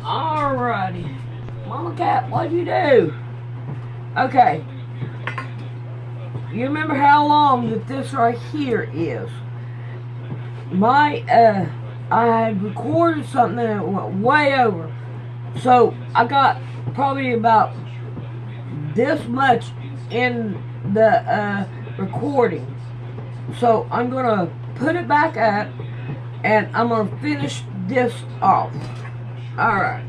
Alrighty. Mama Cat, what'd you do? Okay. You remember how long that this right here is? I had recorded something that went way over. So I got probably about this much in the recording. So I'm gonna put it back up and I'm gonna finish this off. Alright.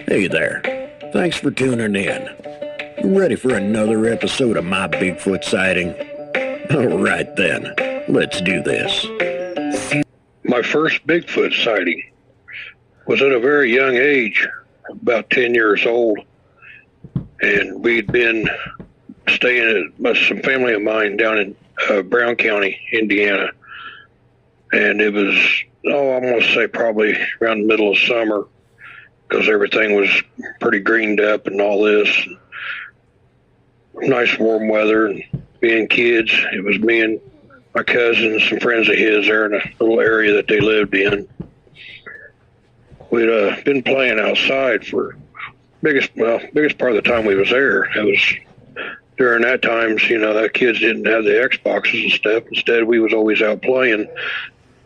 Hey there. Thanks for tuning in. You ready for another episode of my Bigfoot sighting? All right then, let's do this. My first Bigfoot sighting was at a very young age, about 10 years old, and we'd been staying at some family of mine down in Brown County, Indiana, and it was, I'm going to say probably around the middle of summer, because everything was pretty greened up and all this. Nice warm weather and being kids. It was me and my cousin, some friends of his there in a little area that they lived in. We'd been playing outside for biggest part of the time we was there. It was during that times, that kids didn't have the Xboxes and stuff. Instead, we was always out playing.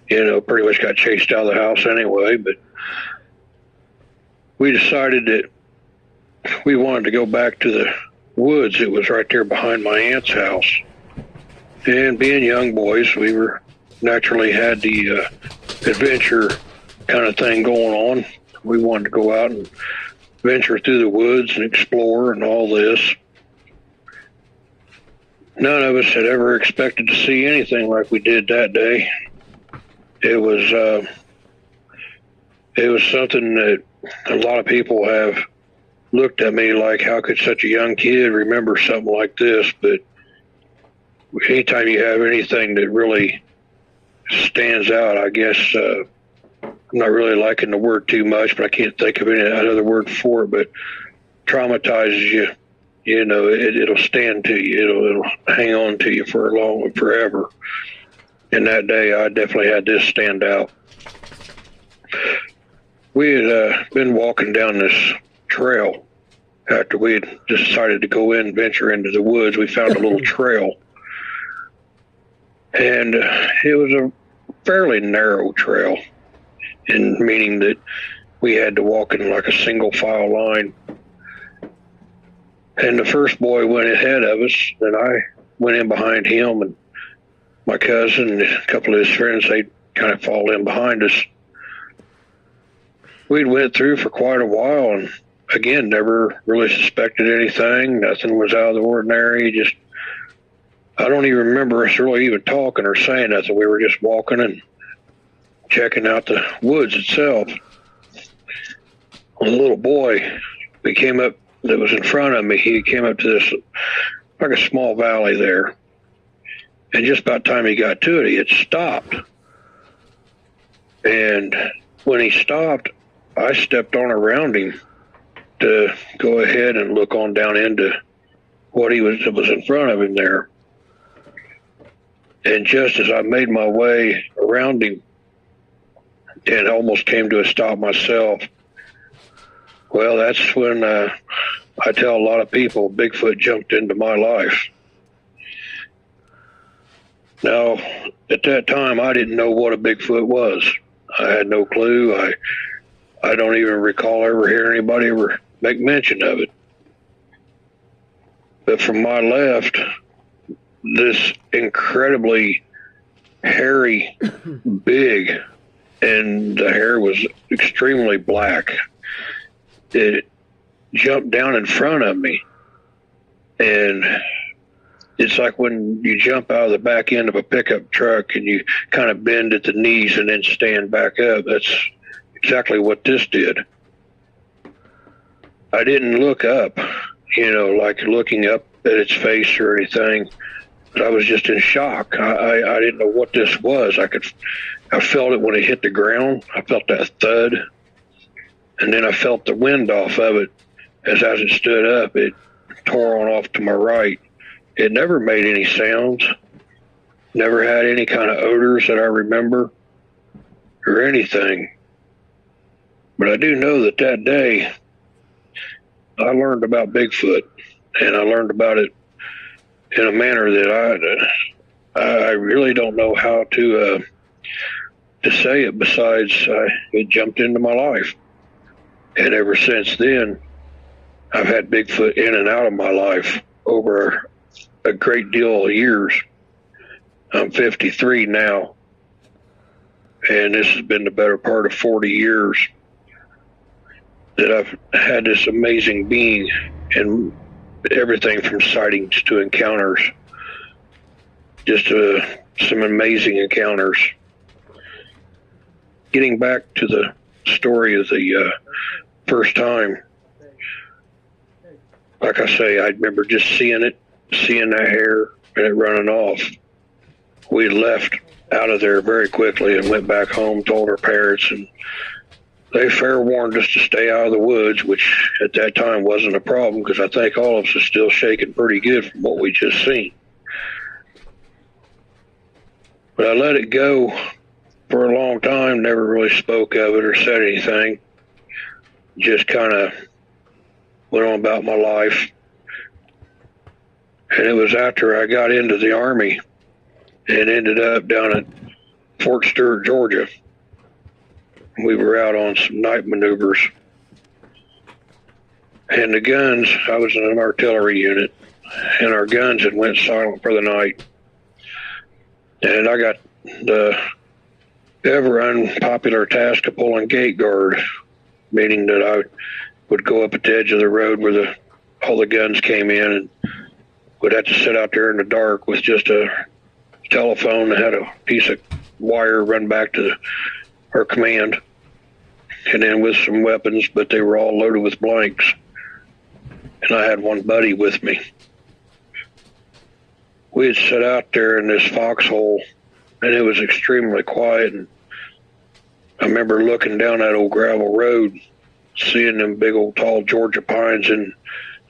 Pretty much got chased out of the house anyway, but we decided that we wanted to go back to the woods. It was right there behind my aunt's house. And being young boys, we were naturally had the adventure kind of thing going on. We wanted to go out and venture through the woods and explore and all this. None of us had ever expected to see anything like we did that day. It was something that a lot of people have looked at me like, how could such a young kid remember something like this? But anytime you have anything that really stands out, I guess, I'm not really liking the word too much, but I can't think of any other word for it, but traumatizes you, it'll stand to you. It'll hang on to you for forever. And that day, I definitely had this stand out. We had been walking down this trail after we had decided to go in and venture into the woods. We found a little trail, and it was a fairly narrow trail, meaning that we had to walk in like a single file line. And the first boy went ahead of us, and I went in behind him, and my cousin and a couple of his friends, they kind of fall in behind us. We'd went through for quite a while, and again, never really suspected anything. Nothing was out of the ordinary. I don't even remember us really even talking or saying nothing. We were just walking and checking out the woods itself. When the little boy, we came up, that was in front of me, he came up to this, like a small valley there. And just about the time he got to it, he had stopped. And when he stopped, I stepped on around him to go ahead and look on down into what was in front of him there. And just as I made my way around him and almost came to a stop myself, well, that's when I tell a lot of people Bigfoot jumped into my life. Now, at that time, I didn't know what a Bigfoot was. I had no clue. I don't even recall ever hearing anybody ever make mention of it. But from my left, this incredibly hairy, big, and the hair was extremely black. It jumped down in front of me, and It's like when you jump out of the back end of a pickup truck and you kind of bend at the knees and then stand back up. That's exactly what this did. I didn't look up, like looking up at its face or anything. But I was just in shock. I didn't know what this was. I felt it when it hit the ground. I felt that thud. And then I felt the wind off of it as it stood up. It tore on off to my right. It never made any sounds, never had any kind of odors that I remember or anything. But I do know that day I learned about Bigfoot, and I learned about it in a manner that I really don't know how to say it besides it jumped into my life. And ever since then, I've had Bigfoot in and out of my life over a great deal of years. I'm 53 now, and this has been the better part of 40 years that I've had this amazing being, and everything from sightings to encounters, just some amazing encounters. Getting back to the story of the first time, like I say, I remember just seeing that hair and it running off. We left out of there very quickly and went back home, told our parents, and they fair warned us to stay out of the woods, which at that time wasn't a problem because I think all of us are still shaking pretty good from what we just seen. But I let it go for a long time, never really spoke of it or said anything. Just kind of went on about my life. And it was after I got into the Army and ended up down at Fort Stewart, Georgia. We were out on some night maneuvers. And the guns, I was in an artillery unit, and our guns had went silent for the night. And I got the ever unpopular task of pulling gate guard, meaning that I would go up at the edge of the road where all the guns came in, and would have to sit out there in the dark with just a telephone that had a piece of wire run back to our command, and then with some weapons, but they were all loaded with blanks. And I had one buddy with me. We had sat out there in this foxhole, and it was extremely quiet. And I remember looking down that old gravel road, seeing them big old tall Georgia pines and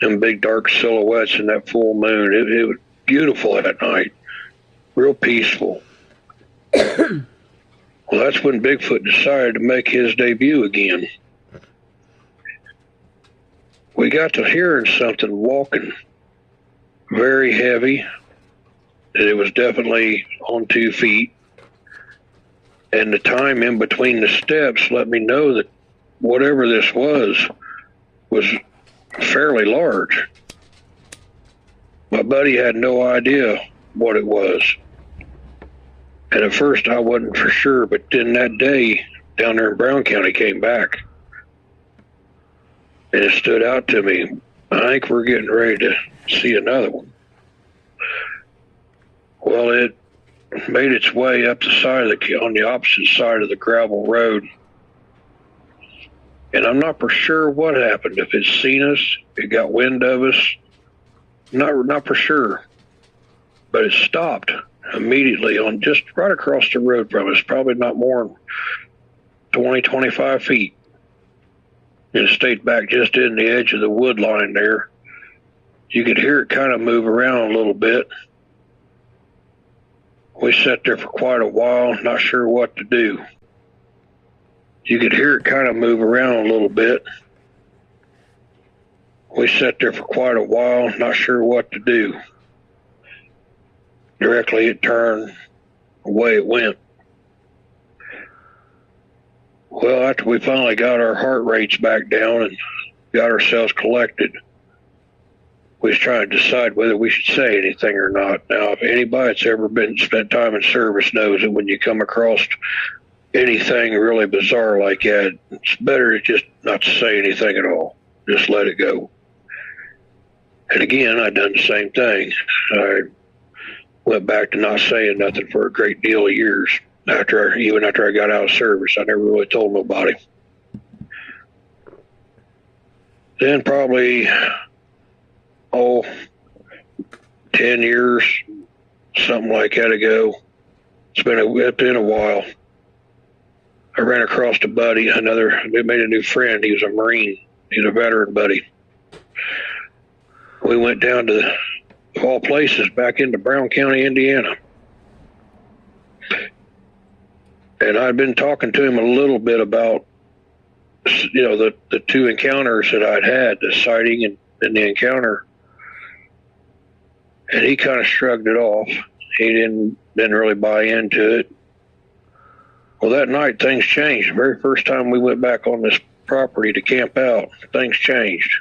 them big dark silhouettes in that full moon. It was beautiful that night, real peaceful. Well, that's when Bigfoot decided to make his debut again. We got to hearing something walking, very heavy. It was definitely on 2 feet. And the time in between the steps let me know that whatever this was fairly large. My buddy had no idea what it was. And at first I wasn't for sure, but then that day down there in Brown County came back. And it stood out to me. I think we're getting ready to see another one. Well, it made its way up the side of on the opposite side of the gravel road. And I'm not for sure what happened. If it's seen us, it got wind of us. Not for sure. But it stopped immediately on just right across the road from us, probably not more than 20, 25 feet. And it stayed back just in the edge of the wood line there. You could hear it kind of move around a little bit. We sat there for quite a while, not sure what to do. You could hear it kind of move around a little bit. We sat there for quite a while, not sure what to do. Directly it turned, away it went. Well, after we finally got our heart rates back down and got ourselves collected, we was trying to decide whether we should say anything or not. Now, if anybody that's ever spent time in service knows that when you come across anything really bizarre like that, it's better just not to say anything at all. Just let it go. And again, I done the same thing. I went back to not saying nothing for a great deal of years. Even after I got out of service, I never really told nobody. Then probably, 10 years, something like that ago. It's been a while. I ran across a buddy, made a new friend. He was a Marine. He's a veteran buddy. We went down to, of all places, back into Brown County, Indiana. And I'd been talking to him a little bit about, the two encounters that I'd had, the sighting and the encounter. And he kind of shrugged it off. He didn't really buy into it. Well, that night things changed. The very first time we went back on this property to camp out, things changed.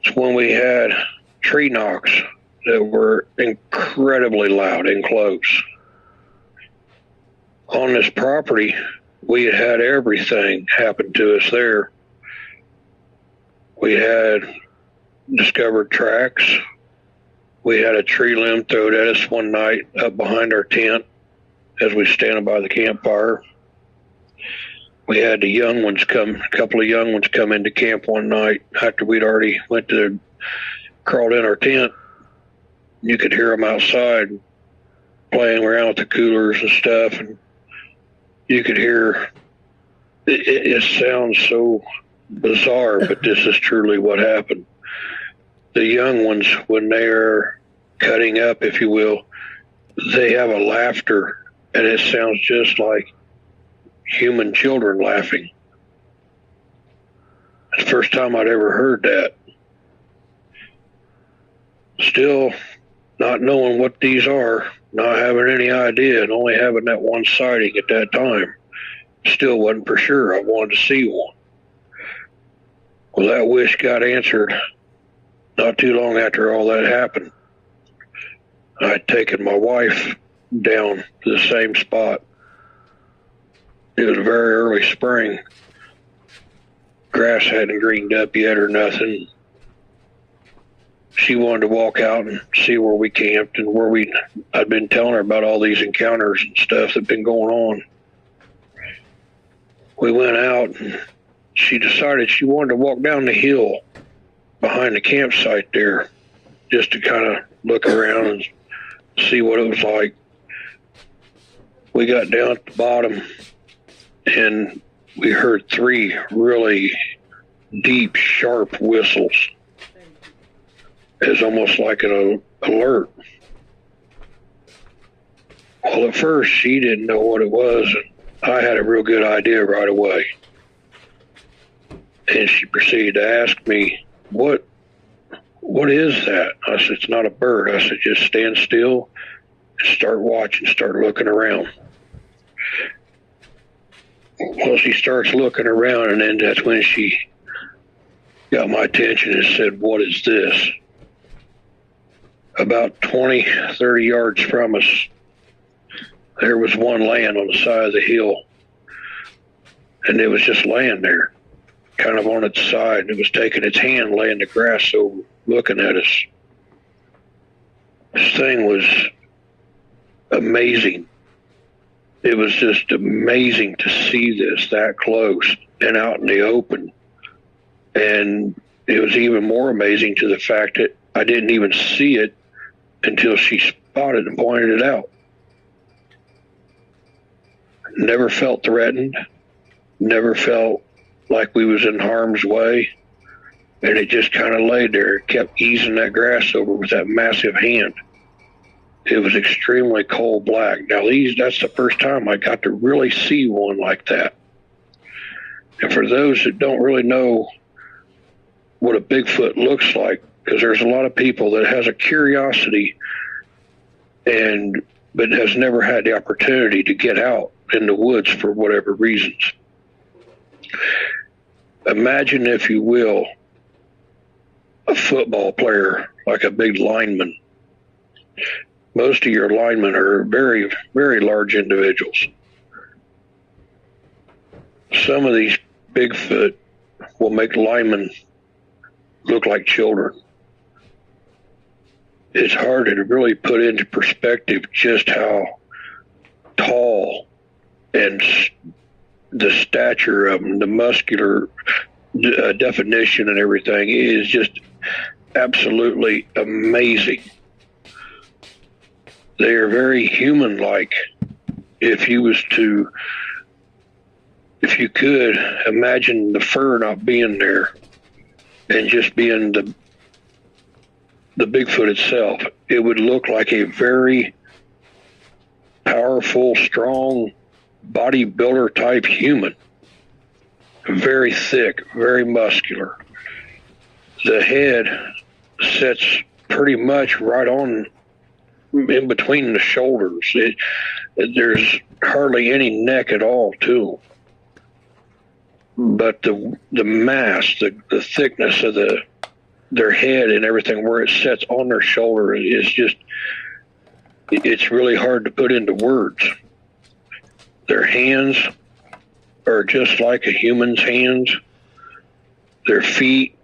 It's when we had tree knocks that were incredibly loud and close. On this property, we had everything happen to us there. We had discovered tracks. We had a tree limb thrown at us one night up behind our tent as we standing by the campfire. We had a couple of young ones come into camp one night after we'd already crawled in our tent. You could hear them outside playing around with the coolers and stuff, and you could hear, it sounds so bizarre, but this is truly what happened. The young ones, when they're cutting up, if you will, they have a laughter, and it sounds just like human children laughing. It's the first time I'd ever heard that. Still not knowing what these are, not having any idea, and only having that one sighting at that time. Still wasn't for sure. I wanted to see one. Well, that wish got answered not too long after all that happened. I'd taken my wife down to the same spot. It was very early spring. Grass hadn't greened up yet or nothing. She wanted to walk out and see where we camped and I'd been telling her about all these encounters and stuff that'd been going on. We went out and she decided she wanted to walk down the hill behind the campsite there just to kind of look around and see what it was like. We got down at the bottom and we heard 3 really deep, sharp whistles. It was almost like an alert. Well, at first she didn't know what it was, and I had a real good idea right away. And she proceeded to ask me, what is that? I said, it's not a bird. I said, just stand still and start watching, start looking around. Well, she starts looking around, and then that's when she got my attention and said, what is this? About 20, 30 yards from us, there was one laying on the side of the hill. And it was just laying there, kind of on its side. It was taking its hand, laying the grass over, looking at us. This thing was amazing. It was just amazing to see this that close and out in the open. And it was even more amazing to the fact that I didn't even see it until she spotted and pointed it out. Never felt threatened, never felt like we was in harm's way. And it just kind of laid there, kept easing that grass over with that massive hand. It was extremely coal black. Now that's the first time I got to really see one like that. And for those that don't really know what a Bigfoot looks like, because there's a lot of people that has a curiosity but has never had the opportunity to get out in the woods for whatever reasons. Imagine, if you will, a football player, like a big lineman. Most of your linemen are very, very large individuals. Some of these Bigfoot will make linemen look like children. it's hard to really put into perspective just how tall and the stature of them, the muscular definition and everything is just absolutely amazing. They are very human-like. If you could imagine the fur not being there and just being the Bigfoot itself, it would look like a very powerful, strong, bodybuilder type human. Very thick, very muscular. The head sits pretty much right on in between the shoulders. There's hardly any neck at all to them. But the mass, the thickness of their head and everything where it sits on their shoulder is just, it's really hard to put into words. Their hands are just like a human's hands. Their feet,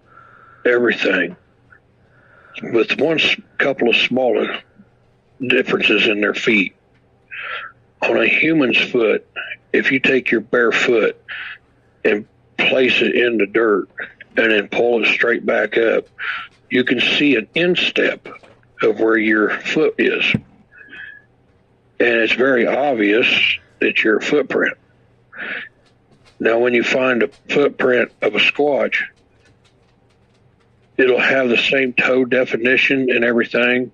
everything. With couple of smaller differences in their feet. On a human's foot, if you take your bare foot and place it in the dirt and then pull it straight back up, you can see an instep of where your foot is. And it's very obvious that you're a footprint. Now, when you find a footprint of a Squatch, it'll have the same toe definition and everything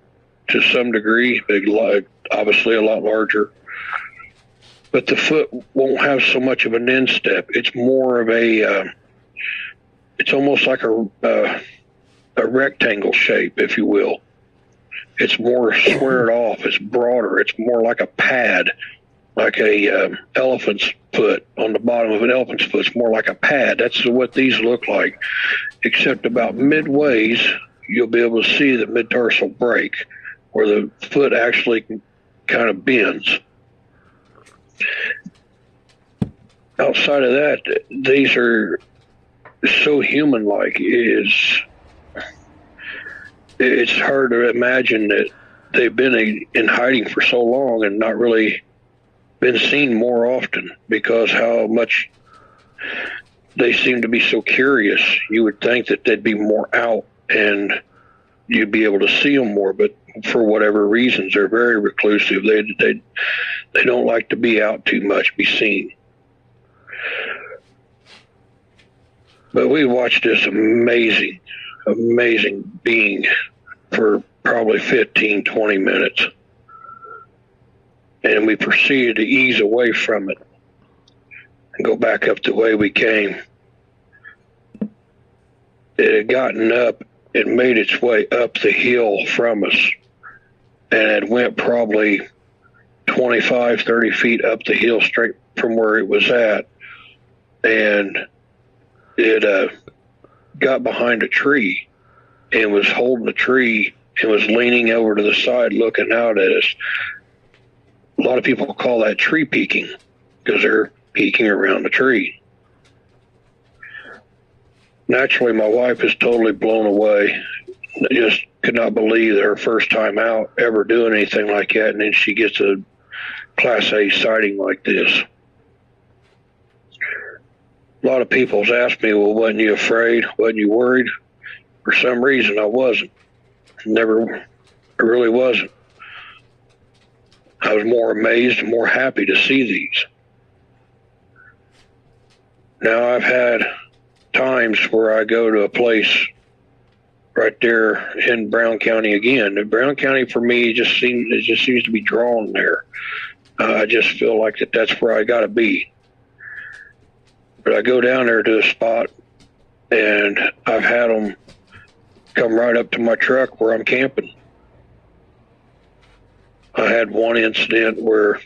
to some degree, obviously a lot larger. But the foot won't have so much of an instep. It's more of it's almost like a rectangle shape, if you will. It's more squared off. It's broader. It's more like a pad, like a elephant's foot. On the bottom of an elephant's foot, it's more like a pad. That's what these look like, except about midways, you'll be able to see the midtarsal break, where the foot actually kind of bends. Outside of that, these are so human-like. It's hard to imagine that they've been in hiding for so long and not really been seen more often, because how much they seem to be so curious. You would think that they'd be more out and you'd be able to see them more, but for whatever reasons, they're very reclusive. They don't like to be out too much, be seen. But we watched this amazing being for probably 15, 20 minutes. And we proceeded to ease away from it and go back up the way we came. It had gotten up and made its way up the hill from us, and it went probably 25, 30 feet up the hill straight from where it was at. And it got behind a tree and was holding the tree and was leaning over to the side looking out at us. A lot of people call that tree peeking, because they're peeking around the tree. Naturally, my wife is totally blown away. Just could not believe her first time out ever doing anything like that, and then she gets a Class A sighting like this. A lot of people's asked me, well, wasn't you afraid? Wasn't you worried? For some reason, I wasn't. I really wasn't. I was more amazed and more happy to see these. Now, I've had times where I go to a place right there in Brown County again. And Brown County, for me, it just seems to be drawn there. I just feel like that's where I got to be. But I go down there to a spot, and I've had them come right up to my truck where I'm camping. I had one incident where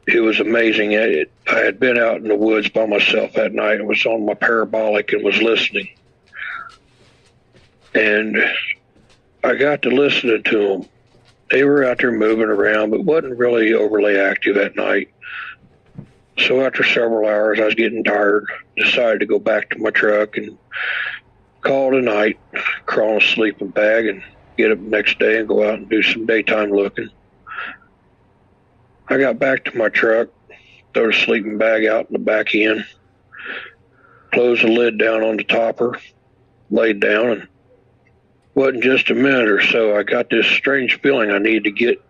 it was amazing. I had been out in the woods by myself that night and was on my parabolic and was listening. And I got to listening to them. They were out there moving around, but wasn't really overly active at night. So after several hours, I was getting tired, decided to go back to my truck and call it a night, crawl in a sleeping bag, and get up the next day and go out and do some daytime looking. I got back to my truck, throw the sleeping bag out in the back end, closed the lid down on the topper, laid down, and wasn't just a minute or so, I got this strange feeling I need to get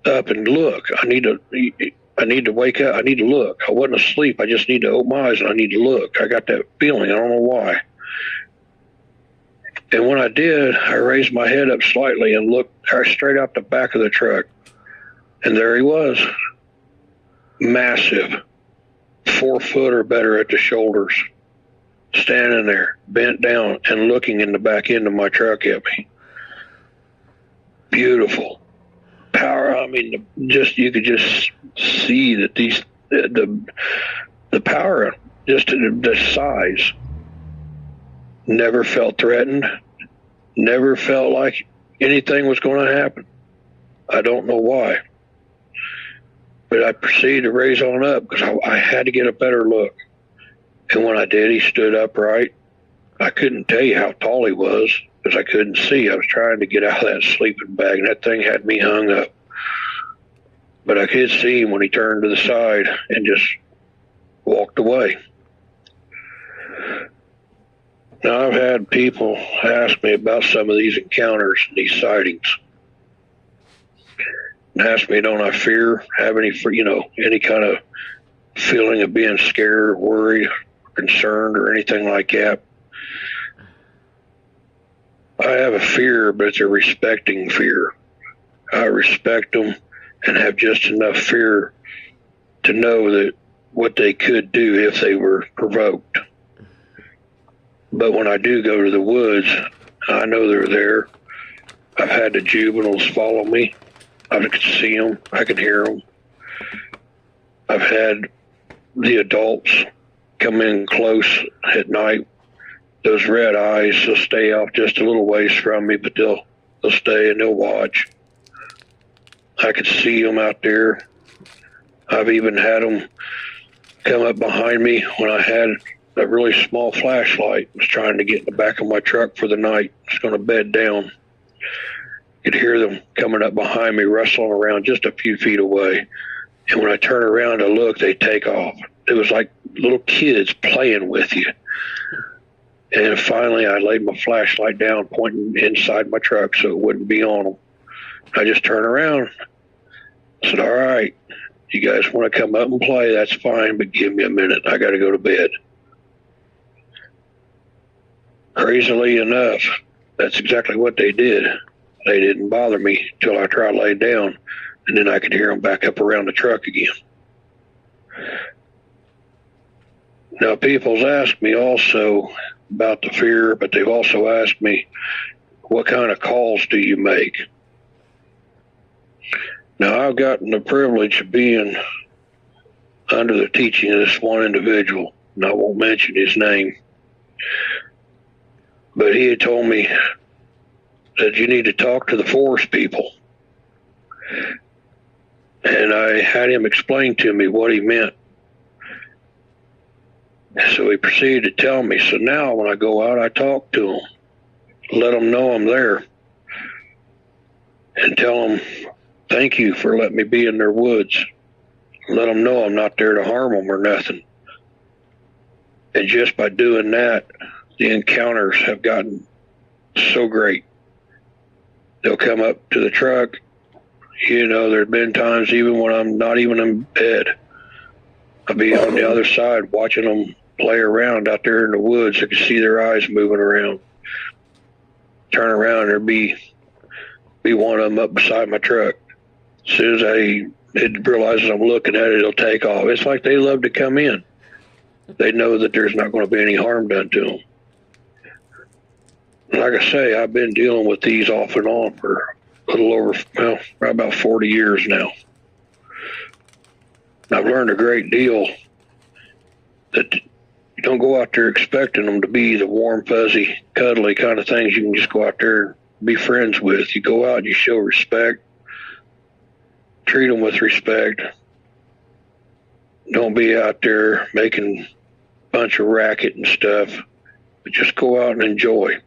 up and look. I need to wake up. I need to look. I wasn't asleep. I just need to open my eyes and I need to look. I got that feeling. I don't know why. And when I did, I raised my head up slightly and looked straight out the back of the truck. And there he was. Massive. 4 foot or better at the shoulders. Standing there, bent down and looking in the back end of my truck at me. Beautiful. Power, I mean, you could just see that the power, just the size, never felt threatened, never felt like anything was going to happen. I don't know why. But I proceeded to raise on up because I had to get a better look. And when I did, he stood upright. I couldn't tell you how tall he was because I couldn't see. I was trying to get out of that sleeping bag, and that thing had me hung up. But I could see him when he turned to the side and just walked away. Now, I've had people ask me about some of these encounters and these sightings. And ask me, don't I have any kind of feeling of being scared, worried, concerned, or anything like that. I have a fear, but it's a respecting fear. I respect them and have just enough fear to know that what they could do if they were provoked. But when I do go to the woods, I know they're there. I've had the juveniles follow me. I can see them. I can hear them. I've had the adults come in close at night. Those red eyes, they'll stay off just a little ways from me, but they'll stay and they'll watch. I could see them out there. I've even had them come up behind me when I had a really small flashlight. I was trying to get in the back of my truck for the night. I was going to bed down. Could hear them coming up behind me, rustling around just a few feet away. And when I turn around to look, they take off. It was like little kids playing with you. And finally, I laid my flashlight down, pointing inside my truck so it wouldn't be on them. I just turned around. I said, all right, you guys want to come up and play, that's fine, but give me a minute. I got to go to bed. Crazily enough, that's exactly what they did. They didn't bother me till I tried to lay down, and then I could hear them back up around the truck again. Now, people's asked me also about the fear, but they've also asked me, what kind of calls do you make? Now, I've gotten the privilege of being under the teaching of this one individual, and I won't mention his name, but he had told me that you need to talk to the forest people. And I had him explain to me what he meant. So he proceeded to tell me. So now when I go out, I talk to them, let them know I'm there, and tell them thank you for letting me be in their woods. Let them know I'm not there to harm them or nothing. And just by doing that, the encounters have gotten so great. They'll come up to the truck. You know, there have been times even when I'm not even in bed, I'll be on the other side watching them play around out there in the woods. I can see their eyes moving around. Turn around, there'll be one of them up beside my truck. As soon as it realizes I'm looking at it, it'll take off. It's like they love to come in. They know that there's not going to be any harm done to them. Like I say, I've been dealing with these off and on for a little over, well, about 40 years now. I've learned a great deal that you don't go out there expecting them to be the warm, fuzzy, cuddly kind of things you can just go out there and be friends with. You go out and you show respect, treat them with respect. Don't be out there making a bunch of racket and stuff, but just go out and enjoy.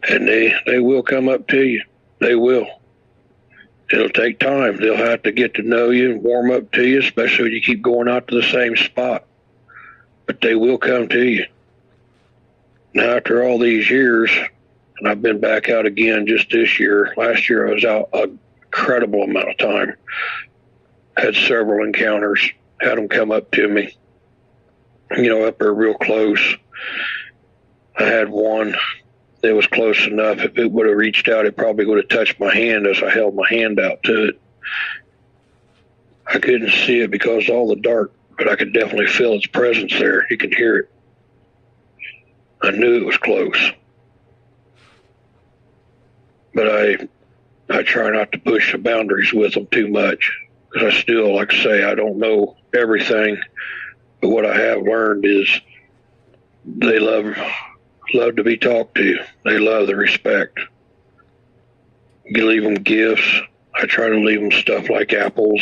And they will come up to you. They will. It'll take time. They'll have to get to know you and warm up to you, especially when you keep going out to the same spot. But they will come to you. Now, after all these years, and I've been back out again just this year. Last year I was out an incredible amount of time. Had several encounters. Had them come up to me, up there real close. I had one that was close enough. If it would have reached out, it probably would have touched my hand as I held my hand out to it. I couldn't see it because of all the dark, but I could definitely feel its presence there. You could hear it. I knew it was close. But I try not to push the boundaries with them too much, because I still, like I say, I don't know everything. But what I have learned is they love to be talked to. They love the respect. You leave them gifts. I try to leave them stuff like apples,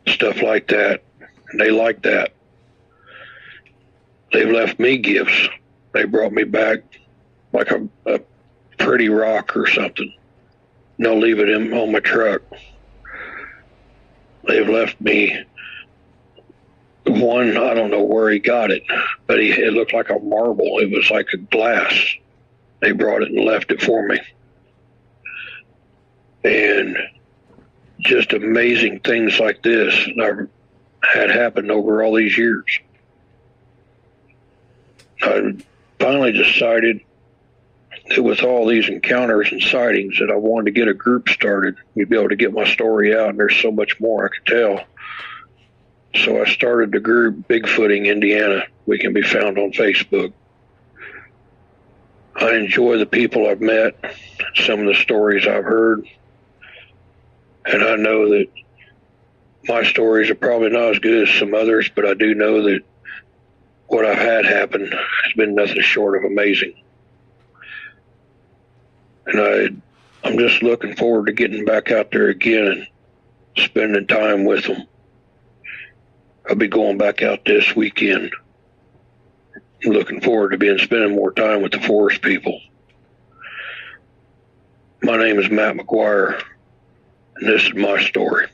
stuff like that. And they like that. They've left me gifts. They brought me back like a pretty rock or something. And I'll leave it on my truck. They've left me one, I don't know where he got it, but it looked like a marble. It was like a glass. They brought it and left it for me. And just amazing things like this had happened over all these years. I finally decided that with all these encounters and sightings that I wanted to get a group started. We'd be able to get my story out, and there's so much more I could tell. So I started the group Bigfooting Indiana. We can be found on Facebook. I enjoy the people I've met, some of the stories I've heard, and I know that my stories are probably not as good as some others, but I do know that what I've had happen has been nothing short of amazing. And I'm just looking forward to getting back out there again and spending time with them. I'll be going back out this weekend. I'm looking forward to spending more time with the forest people. My name is Matt McGuire, and this is my story.